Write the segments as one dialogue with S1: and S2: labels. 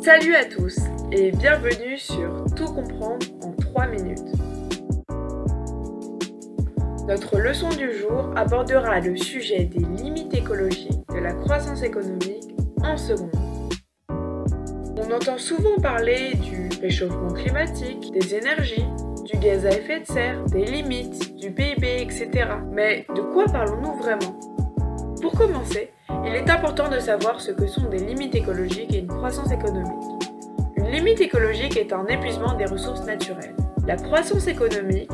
S1: Salut à tous et bienvenue sur Tout comprendre en 3 minutes. Notre leçon du jour abordera le sujet des limites écologiques de la croissance économique en seconde. On entend souvent parler du réchauffement climatique, des énergies, du gaz à effet de serre, des limites, du PIB, etc. Mais de quoi parlons-nous vraiment ? Pour commencer, il est important de savoir ce que sont des limites écologiques et une croissance économique. Une limite écologique est un épuisement des ressources naturelles. La croissance économique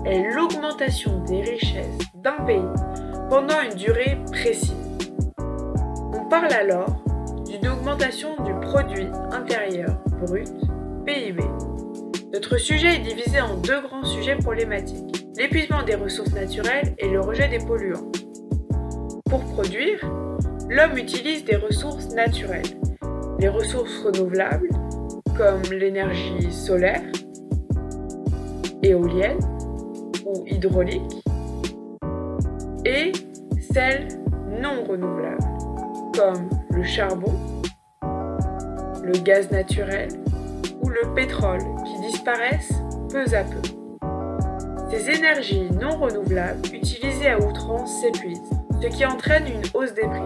S1: est l'augmentation des richesses d'un pays pendant une durée précise. On parle alors d'une augmentation du produit intérieur brut, PIB. Notre sujet est divisé en deux grands sujets problématiques, l'épuisement des ressources naturelles et le rejet des polluants. Pour produire, l'homme utilise des ressources naturelles, les ressources renouvelables comme l'énergie solaire, éolienne ou hydraulique, et celles non renouvelables comme le charbon, le gaz naturel ou le pétrole qui disparaissent peu à peu. Ces énergies non renouvelables utilisées à outrance s'épuisent, ce qui entraîne une hausse des prix.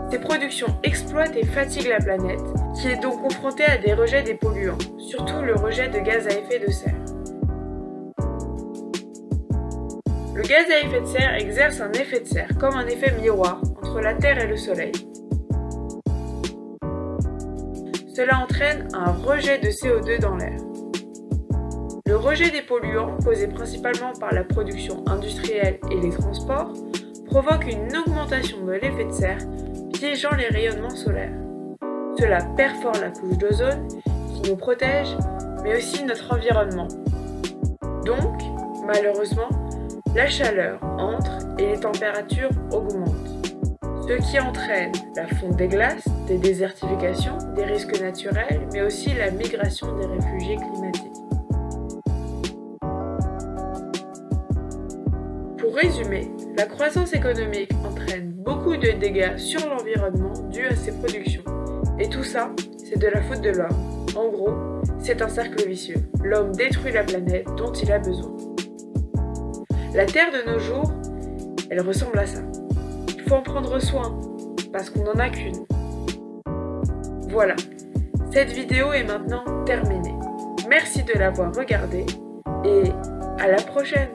S1: Ces productions exploitent et fatiguent la planète, qui est donc confrontée à des rejets des polluants, surtout le rejet de gaz à effet de serre. Le gaz à effet de serre exerce un effet de serre, comme un effet miroir, entre la Terre et le Soleil. Cela entraîne un rejet de CO2 dans l'air. Le rejet des polluants, causé principalement par la production industrielle et les transports, provoque une augmentation de l'effet de serre, piégeant les rayonnements solaires. Cela perfore la couche d'ozone qui nous protège, mais aussi notre environnement. Donc, malheureusement, la chaleur entre et les températures augmentent, ce qui entraîne la fonte des glaces, des désertifications, des risques naturels, mais aussi la migration des réfugiés climatiques. Pour résumer, la croissance économique entraîne beaucoup de dégâts sur l'environnement dus à ses productions. Et tout ça, c'est de la faute de l'homme. En gros, c'est un cercle vicieux. L'homme détruit la planète dont il a besoin. La Terre de nos jours, elle ressemble à ça. Il faut en prendre soin, parce qu'on n'en a qu'une. Voilà, cette vidéo est maintenant terminée. Merci de l'avoir regardée et à la prochaine!